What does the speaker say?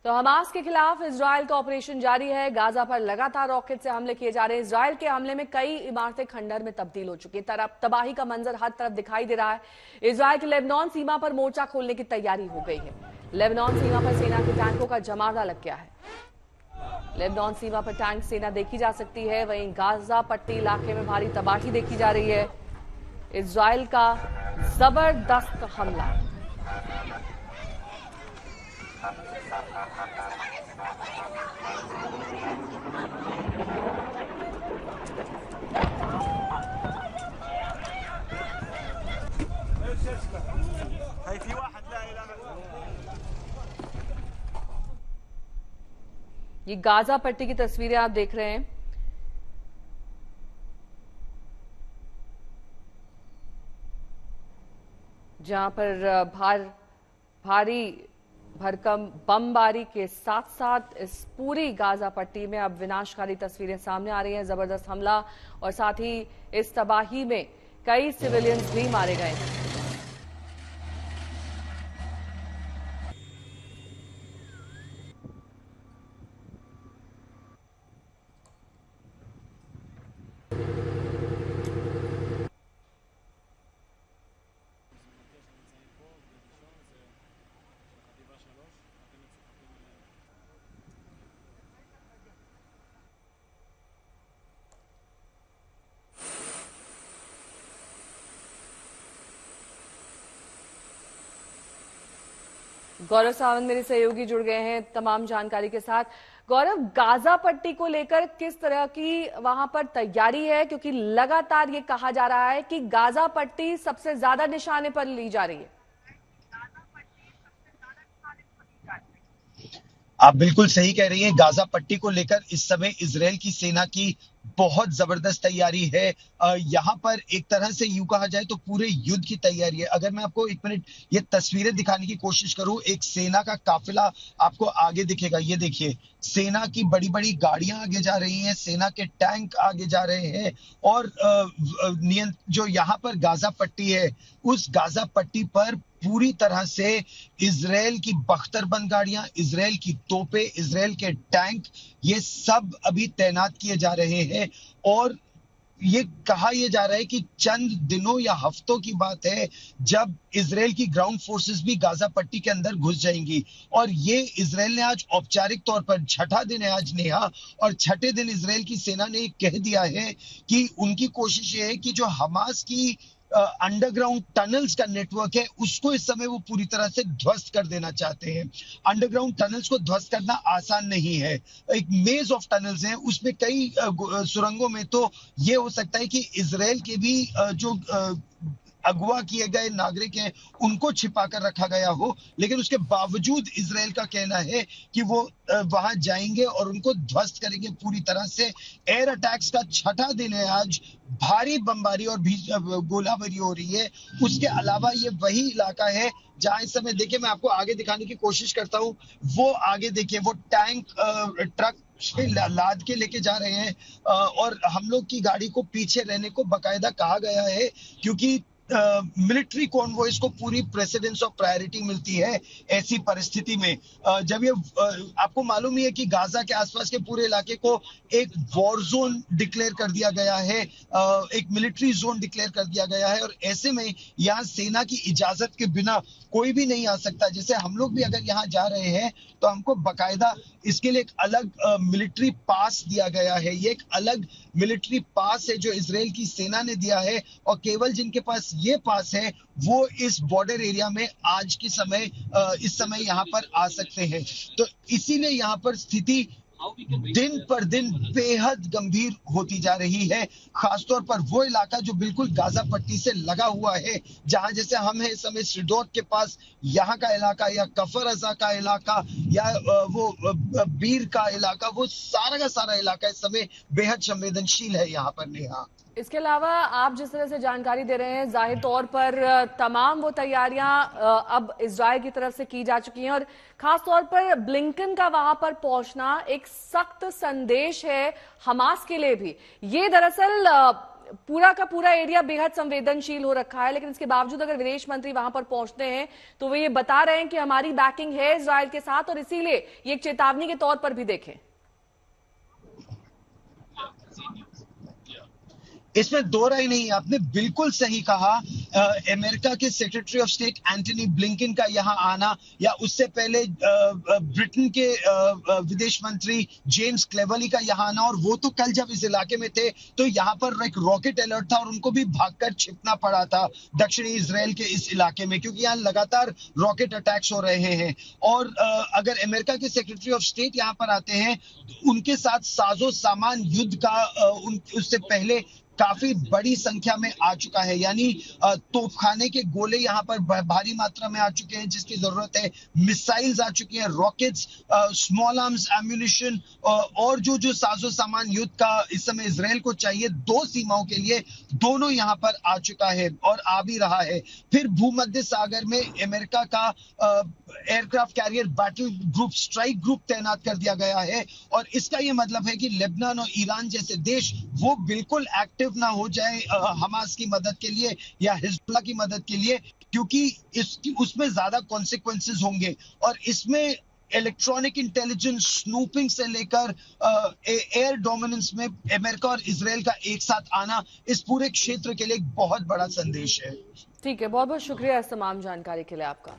तो हमास के खिलाफ इजराइल का ऑपरेशन जारी है। गाजा पर लगातार रॉकेट से हमले किए जा रहे हैं। इजराइल के हमले में कई इमारतें खंडर में तब्दील हो चुकी है। तबाही का मंजर हर तरफ दिखाई दे रहा है। इजराइल की लेबनान सीमा पर मोर्चा खोलने की तैयारी हो गई है। लेबनान सीमा पर सेना के टैंकों का जमावड़ा लग गया है। लेबनान सीमा पर टैंक सेना देखी जा सकती है। वहीं गाजा पट्टी इलाके में भारी तबाही देखी जा रही है। इजराइल का जबरदस्त हमला। ये गाजा पट्टी की तस्वीरें आप देख रहे हैं। जहां पर भारी भरकम बमबारी के साथ साथ इस पूरी गाजा पट्टी में अब विनाशकारी तस्वीरें सामने आ रही हैं। जबरदस्त हमला और साथ ही इस तबाही में कई सिविलियंस भी मारे गए हैं। गौरव सावंत मेरे सहयोगी जुड़ गए हैं तमाम जानकारी के साथ। गौरव, गाजा पट्टी को लेकर किस तरह की वहां पर तैयारी है, क्योंकि लगातार ये कहा जा रहा है कि गाजा पट्टी सबसे ज्यादा निशाने पर ली जा रही है। आप बिल्कुल सही कह रही हैं। गाजा पट्टी को लेकर इस समय इजराइल की सेना की बहुत जबरदस्त तैयारी है। यहाँ पर एक तरह से यूं कहा जाए तो पूरे युद्ध की तैयारी है। अगर मैं आपको एक मिनट ये तस्वीरें दिखाने की कोशिश करूं, एक सेना का काफिला आपको आगे दिखेगा। ये देखिए, सेना की बड़ी बड़ी गाड़ियां आगे जा रही हैं, सेना के टैंक आगे जा रहे हैं। और जो यहाँ पर गाजा पट्टी है, उस गाजा पट्टी पर पूरी तरह से इजराइल की बख्तरबंद गाड़ियां, इजराइल की तोपें, इजराइल के टैंक, ये सब अभी तैनात किए जा रहे हैं। और ये कहा यह जा रहा है कि चंद दिनों या हफ्तों की बात है जब इजराइल की ग्राउंड फोर्सेस भी गाजा पट्टी के अंदर घुस जाएंगी। और ये इजराइल ने आज औपचारिक तौर पर, छठा दिन है आज नेहा, और छठे दिन इजराइल की सेना ने कह दिया है कि उनकी कोशिश ये है कि जो हमास की अंडरग्राउंड टनल्स का नेटवर्क है, उसको इस समय वो पूरी तरह से ध्वस्त कर देना चाहते हैं। अंडरग्राउंड टनल्स को ध्वस्त करना आसान नहीं है। एक मेज ऑफ टनल्स हैं, उसमें कई सुरंगों में तो ये हो सकता है कि इजराइल के भी जो अगवा किए गए नागरिक हैं उनको छिपा कर रखा गया हो, लेकिन उसके बावजूद इजराइल का कहना है कि वो वहां जाएंगे और उनको ध्वस्त करेंगे पूरी तरह से। एयर अटैक्स का छठा दिन है आज। भारी बमबारी और गोलाबारी हो रही है। उसके अलावा ये वही इलाका है जहां इस समय, देखिए मैं आपको आगे दिखाने की कोशिश करता हूं, वो आगे देखिए, वो टैंक ट्रक लाद के लेके जा रहे हैं। और हम लोग की गाड़ी को पीछे रहने को बकायदा कहा गया है, क्योंकि मिलिट्री कॉन्वॉयज को पूरी प्रेसिडेंस और प्रायोरिटी मिलती है ऐसी परिस्थिति में। जब ये आपको मालूम ही है कि गाजा के आसपास के पूरे इलाके को एक वॉर जोन डिक्लेयर कर दिया गया है, एक मिलिट्री जोन डिक्लेयर कर दिया गया है। और ऐसे में यहाँ सेना की इजाजत के बिना कोई भी नहीं आ सकता। जैसे हम लोग भी अगर यहाँ जा रहे हैं तो हमको बकायदा इसके लिए एक अलग मिलिट्री पास दिया गया है। ये एक अलग मिलिट्री पास है जो इजराइल की सेना ने दिया है, और केवल जिनके पास ये पास है वो इस बॉर्डर एरिया में आज के समय इस समय यहाँ पर आ सकते हैं। तो इसीलिए यहाँ पर स्थिति दिन पर दिन बेहद गंभीर होती जा रही है। खासतौर पर वो इलाका जो बिल्कुल गाजा पट्टी से लगा हुआ है, जहां जैसे हम हैं इस समय श्रीडोत के पास, यहाँ का इलाका या कफर अजा का इलाका या वो बीर का इलाका, वो सारा का सारा इलाका इस समय बेहद संवेदनशील है यहाँ पर नेहा। इसके अलावा आप जिस तरह से जानकारी दे रहे हैं, जाहिर तौर पर तमाम वो तैयारियां अब इजराइल की तरफ से की जा चुकी हैं, और खास तौर पर ब्लिंकन का वहां पर पहुंचना एक सख्त संदेश है हमास के लिए भी। ये दरअसल पूरा का पूरा एरिया बेहद संवेदनशील हो रखा है, लेकिन इसके बावजूद अगर विदेश मंत्री वहां पर पहुंचते हैं तो वो ये बता रहे हैं कि हमारी बैकिंग है इजराइल के साथ, और इसीलिए ये एक चेतावनी के तौर पर भी देखें। इसमें दो राय नहीं है, आपने बिल्कुल सही कहा। अमेरिका के secretary of state Antony Blinken का यहां आना, या उससे पहले ब्रिटेन के विदेश मंत्री जेम्स क्लेवर्ली का यहां आना, और वो तो कल जब इस इलाके में थे तो यहां पर एक रॉकेट अलर्ट था और उनको भी भागकर छिपना पड़ा था दक्षिणी इजराइल के इस इलाके में, क्योंकि यहाँ लगातार रॉकेट अटैक्स हो रहे हैं। और अगर अमेरिका के सेक्रेटरी ऑफ स्टेट यहां पर आते हैं, उनके साथ साजो सामान युद्ध का उससे पहले काफी बड़ी संख्या में आ चुका है, यानी तोपखाने के गोले यहां पर भारी मात्रा में आ चुके हैं जिसकी जरूरत है, मिसाइल्स आ चुके हैं, रॉकेट्स, स्मॉल आर्म्स एम्यूनिशन, और जो साजो सामान युद्ध का इस समय इजराइल को चाहिए दो सीमाओं के लिए, दोनों यहां पर आ चुका है और आ भी रहा है। फिर भूमध्य सागर में अमेरिका का aircraft carrier battle group, strike group तैनात कर दिया गया है, और इसका यह मतलब है कि लेबनान और ईरान जैसे देश वो बिल्कुल एक्टिव ना हो जाए हमास की मदद के लिए या हिजबुल्लाह की मदद के लिए, क्योंकि उसमें ज्यादा कॉन्सिक्वेंसेस होंगे। और इसमें इलेक्ट्रॉनिक इंटेलिजेंस, स्नूपिंग से लेकर एयर डोमिनेंस में अमेरिका और इजराइल का एक साथ आना इस पूरे क्षेत्र के लिए एक बहुत बड़ा संदेश है। ठीक है, बहुत बहुत शुक्रिया इस तमाम जानकारी के लिए आपका।